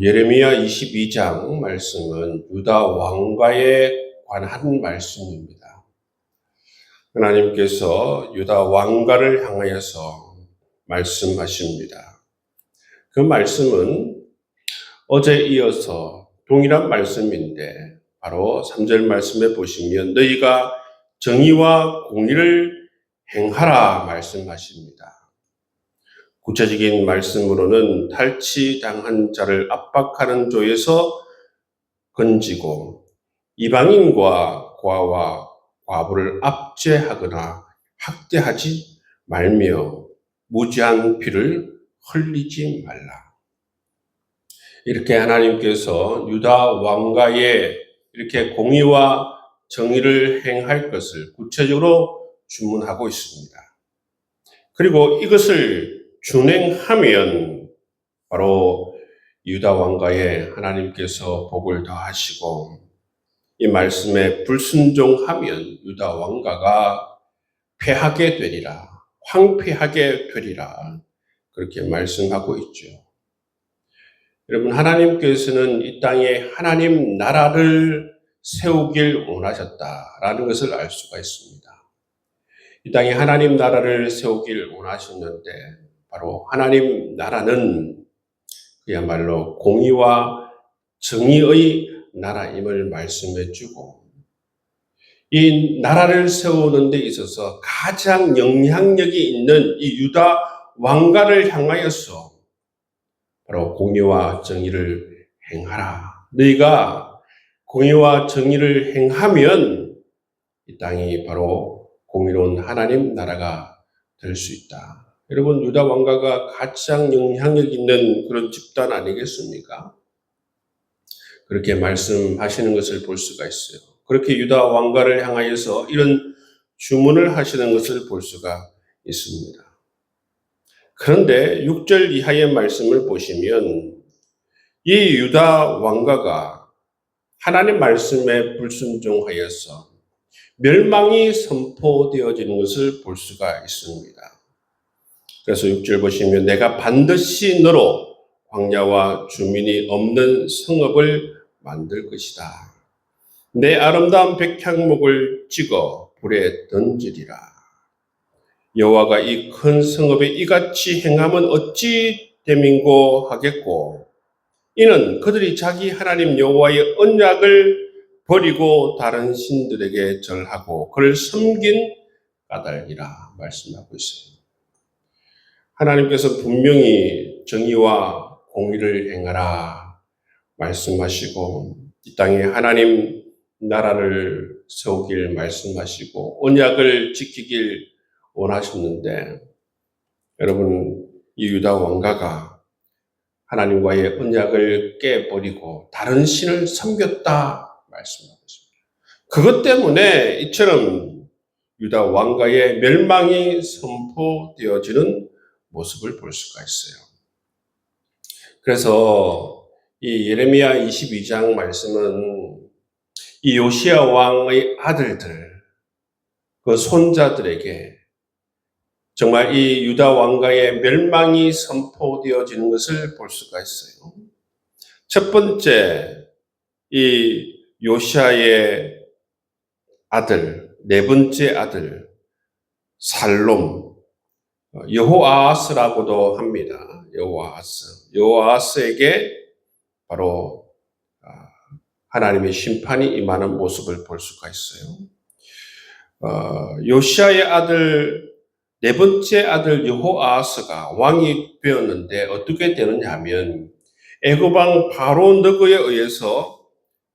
예레미야 22장 말씀은 유다 왕가에 관한 말씀입니다. 하나님께서 유다 왕가를 향하여서 말씀하십니다. 그 말씀은 어제 이어서 동일한 말씀인데 바로 3절 말씀에 보시면 너희가 정의와 공의를 행하라 말씀하십니다. 구체적인 말씀으로는 탈취당한 자를 압박하는 조에서 건지고 이방인과 고아와 과부를 압제하거나 학대하지 말며 무지한 피를 흘리지 말라. 이렇게 하나님께서 유다 왕가에 이렇게 공의와 정의를 행할 것을 구체적으로 주문하고 있습니다. 그리고 이것을 준행하면 바로 유다 왕가에 하나님께서 복을 더하시고 이 말씀에 불순종하면 유다 왕가가 패하게 되리라, 황폐하게 되리라 그렇게 말씀하고 있죠. 여러분, 하나님께서는 이 땅에 하나님 나라를 세우길 원하셨다라는 것을 알 수가 있습니다. 이 땅에 하나님 나라를 세우길 원하셨는데 바로 하나님 나라는 그야말로 공의와 정의의 나라임을 말씀해 주고 이 나라를 세우는 데 있어서 가장 영향력이 있는 이 유다 왕가를 향하여서 바로 공의와 정의를 행하라. 너희가 공의와 정의를 행하면 이 땅이 바로 공의로운 하나님 나라가 될 수 있다. 여러분, 유다 왕가가 가장 영향력 있는 그런 집단 아니겠습니까? 그렇게 말씀하시는 것을 볼 수가 있어요. 그렇게 유다 왕가를 향하여서 이런 주문을 하시는 것을 볼 수가 있습니다. 그런데 6절 이하의 말씀을 보시면 이 유다 왕가가 하나님 말씀에 불순종하여서 멸망이 선포되어지는 것을 볼 수가 있습니다. 그래서 6절 보시면 내가 반드시 너로 광야와 주민이 없는 성읍을 만들 것이다. 내 아름다운 백향목을 찍어 불에 던지리라. 여호와가 이 큰 성읍에 이같이 행함은 어찌 되민고 하겠고 이는 그들이 자기 하나님 여호와의 언약을 버리고 다른 신들에게 절하고 그를 섬긴 까닭이라 말씀하고 있어요. 하나님께서 분명히 정의와 공의를 행하라 말씀하시고 이 땅에 하나님 나라를 세우길 말씀하시고 언약을 지키길 원하셨는데 여러분 이 유다 왕가가 하나님과의 언약을 깨버리고 다른 신을 섬겼다 말씀하고 있습니다. 그것 때문에 이처럼 유다 왕가의 멸망이 선포되어지는 모습을 볼 수가 있어요. 그래서 이 예레미야 22장 말씀은 이 요시야 왕의 아들들, 그 손자들에게 정말 이 유다 왕가의 멸망이 선포되어지는 것을 볼 수가 있어요. 첫 번째, 이 요시야의 아들, 네 번째 아들, 살롬, 여호아하스라고도 합니다. 여호아하스에게 바로 하나님의 심판이 임하는 모습을 볼 수가 있어요. 요시야의 아들, 네 번째 아들 여호아하스가 왕이 되었는데 어떻게 되느냐 하면 애굽 왕 바로 느고에 의해서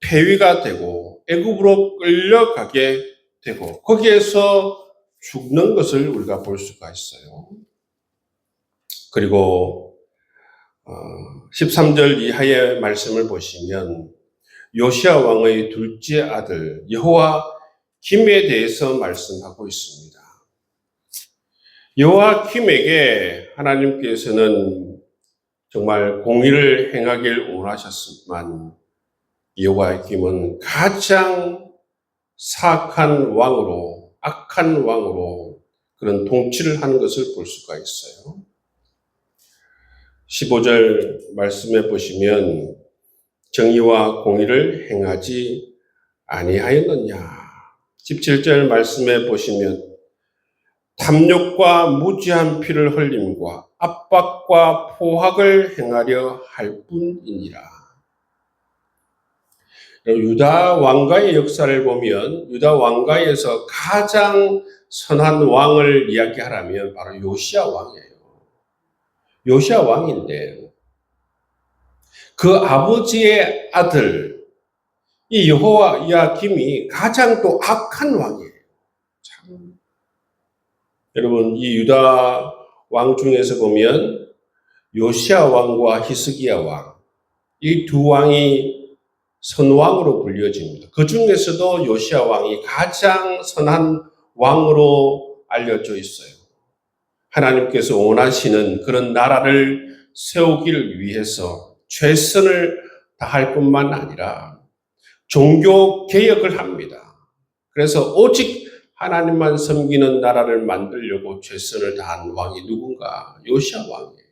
폐위가 되고 애굽으로 끌려가게 되고 거기에서 죽는 것을 우리가 볼 수가 있어요. 그리고 13절 이하의 말씀을 보시면 요시야 왕의 둘째 아들 여호야김에 대해서 말씀하고 있습니다. 여호야김에게 하나님께서는 정말 공의를 행하길 원하셨지만 여호야김은 가장 사악한 왕으로 악한 왕으로 그런 통치를 하는 것을 볼 수가 있어요. 15절 말씀에 보시면 정의와 공의를 행하지 아니하였느냐. 17절 말씀에 보시면 탐욕과 무지한 피를 흘림과 압박과 포악을 행하려 할 뿐이니라. 유다 왕가의 역사를 보면 유다 왕가에서 가장 선한 왕을 이야기하라면 바로 요시야 왕이에요. 요시야 왕인데 그 아버지의 아들 이 여호야김이 가장 또 악한 왕이에요. 참. 여러분 이 유다 왕 중에서 보면 요시야 왕과 히스기야 왕 이 두 왕이 선왕으로 불려집니다. 그 중에서도 요시야 왕이 가장 선한 왕으로 알려져 있어요. 하나님께서 원하시는 그런 나라를 세우기를 위해서 최선을 다할 뿐만 아니라 종교 개혁을 합니다. 그래서 오직 하나님만 섬기는 나라를 만들려고 최선을 다한 왕이 누군가? 요시야 왕이에요.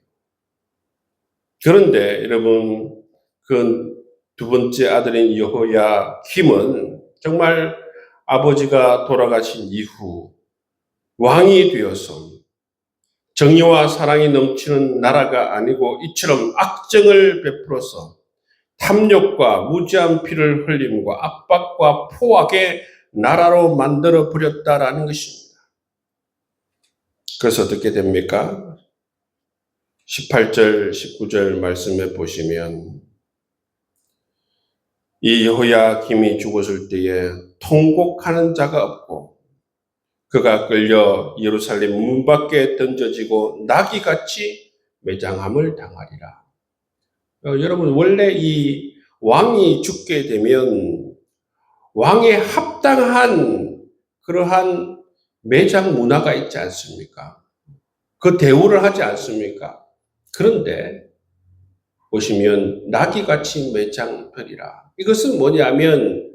그런데 여러분 그 두 번째 아들인 여호야김은 정말 아버지가 돌아가신 이후 왕이 되어서 정의와 사랑이 넘치는 나라가 아니고 이처럼 악정을 베풀어서 탐욕과 무지한 피를 흘림과 압박과 포악의 나라로 만들어 버렸다라는 것입니다. 그래서 어떻게 됩니까? 18절, 19절 말씀에 보시면 이 여호야김이 죽었을 때에 통곡하는 자가 없고 그가 끌려 예루살렘 문 밖에 던져지고 나귀같이 매장함을 당하리라. 여러분 원래 이 왕이 죽게 되면 왕에 합당한 그러한 매장 문화가 있지 않습니까? 그 대우를 하지 않습니까? 그런데 보시면 나귀같이 매장하리라. 이것은 뭐냐면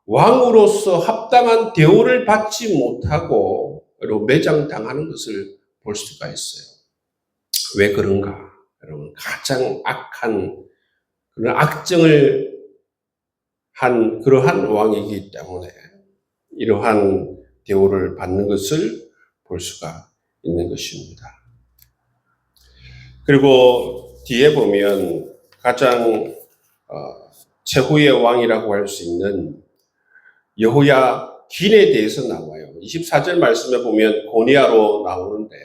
왕으로서 합당한 대우를 받지 못하고 매장당하는 것을 볼 수가 있어요. 왜 그런가? 여러분 가장 악한 그런 악정을 한 그러한 왕이기 때문에 이러한 대우를 받는 것을 볼 수가 있는 것입니다. 그리고 뒤에 보면 가장 최후의 왕이라고 할 수 있는 여호야긴에 대해서 나와요. 24절 말씀에 보면 고니야로 나오는데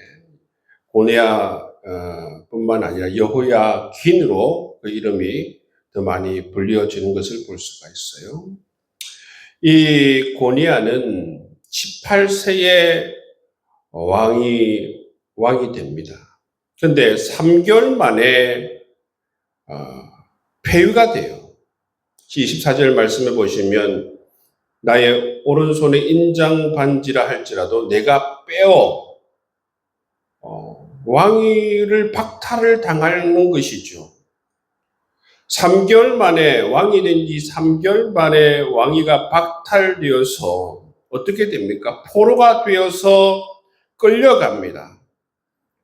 고니야 뿐만 아니라 여호야긴으로 그 이름이 더 많이 불려지는 것을 볼 수가 있어요. 이 고니야는 18세에 왕이 됩니다. 그런데 3개월 만에 폐위가 돼요. 24절 말씀에 보시면 나의 오른손에 인장 반지라 할지라도 내가 빼어 왕위를 박탈을 당하는 것이죠. 3개월 만에 왕이 된 지 3개월 만에 왕위가 박탈되어서 어떻게 됩니까? 포로가 되어서 끌려갑니다.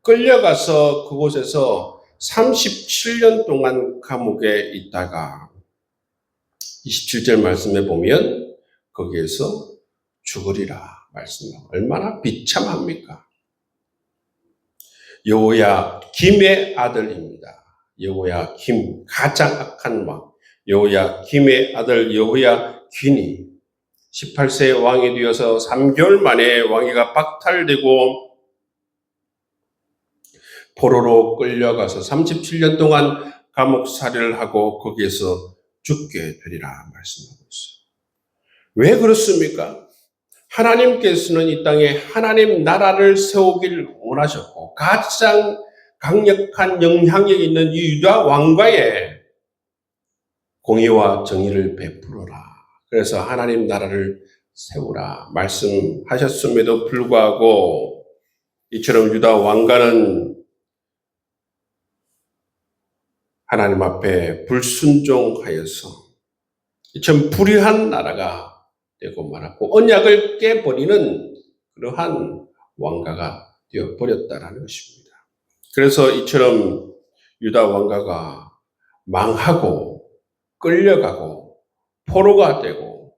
끌려가서 그곳에서 37년 동안 감옥에 있다가 27절 말씀에 보면 거기에서 죽으리라 말씀합니다. 얼마나 비참합니까? 여호야김의 아들입니다. 여호야김 가장 악한 왕 여호야김의 아들 여호야긴이 18세 왕이 되어서 3개월 만에 왕위가 박탈되고 포로로 끌려가서 37년 동안 감옥살이를 하고 거기에서 죽게 되리라 말씀하고 있어요. 왜 그렇습니까? 하나님께서는 이 땅에 하나님 나라를 세우기를 원하셨고 가장 강력한 영향력 있는 이 유다 왕가에 공의와 정의를 베풀어라. 그래서 하나님 나라를 세우라 말씀하셨음에도 불구하고 이처럼 유다 왕가는 하나님 앞에 불순종하여서 참 불의한 나라가 되고 말았고 언약을 깨버리는 그러한 왕가가 되어버렸다라는 것입니다. 그래서 이처럼 유다 왕가가 망하고 끌려가고 포로가 되고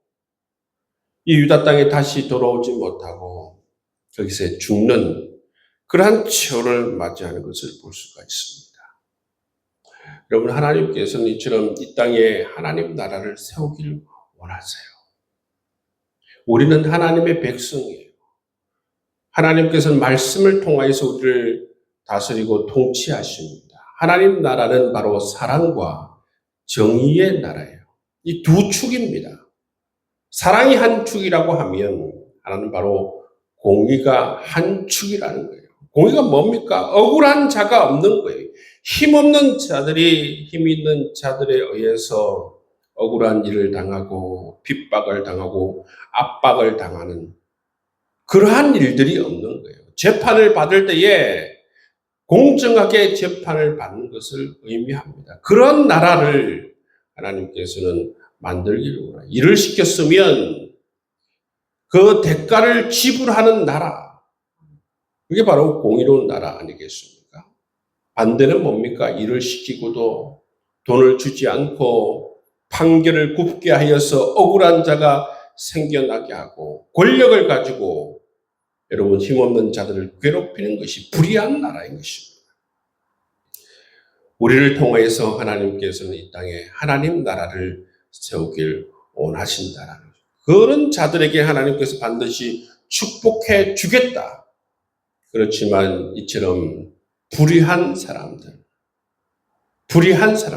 이 유다 땅에 다시 돌아오지 못하고 거기서 죽는 그러한 처를 맞이하는 것을 볼 수가 있습니다. 여러분, 하나님께서는 이처럼 이 땅에 하나님 나라를 세우길 원하세요. 우리는 하나님의 백성이에요. 하나님께서는 말씀을 통하여서 우리를 다스리고 통치하십니다. 하나님 나라는 바로 사랑과 정의의 나라예요. 이 두 축입니다. 사랑이 한 축이라고 하면 하나는 바로 공의가 한 축이라는 거예요. 공의가 뭡니까? 억울한 자가 없는 거예요. 힘없는 자들이 힘 있는 자들에 의해서 억울한 일을 당하고 핍박을 당하고 압박을 당하는 그러한 일들이 없는 거예요. 재판을 받을 때에 공정하게 재판을 받는 것을 의미합니다. 그런 나라를 하나님께서는 만들기를 원해요. 일을 시켰으면 그 대가를 지불하는 나라. 그게 바로 공의로운 나라 아니겠습니까? 반대는 뭡니까? 일을 시키고도 돈을 주지 않고 판결을 굽게 하여서 억울한 자가 생겨나게 하고 권력을 가지고 여러분 힘없는 자들을 괴롭히는 것이 불의한 나라인 것입니다. 우리를 통해서 하나님께서는 이 땅에 하나님 나라를 세우길 원하신다라는 거죠. 그런 자들에게 하나님께서 반드시 축복해 주겠다. 그렇지만 이처럼 불의한 사람,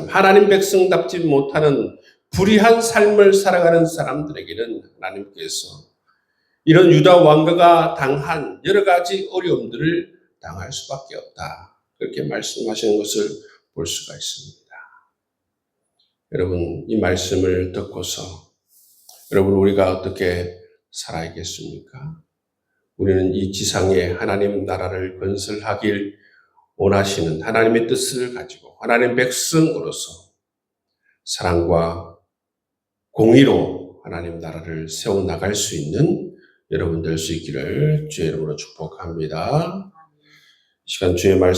하나님 백성답지 못하는 불의한 삶을 살아가는 사람들에게는 하나님께서 이런 유다 왕가가 당한 여러 가지 어려움들을 당할 수밖에 없다. 그렇게 말씀하시는 것을 볼 수가 있습니다. 여러분, 이 말씀을 듣고서 여러분 우리가 어떻게 살아야겠습니까? 우리는 이 지상에 하나님 나라를 건설하길 원하시는 하나님의 뜻을 가지고 하나님 백성으로서 사랑과 공의로 하나님 나라를 세워나갈 수 있는 여러분 될 수 있기를 주의 이름으로 축복합니다. 이 시간 주의 말씀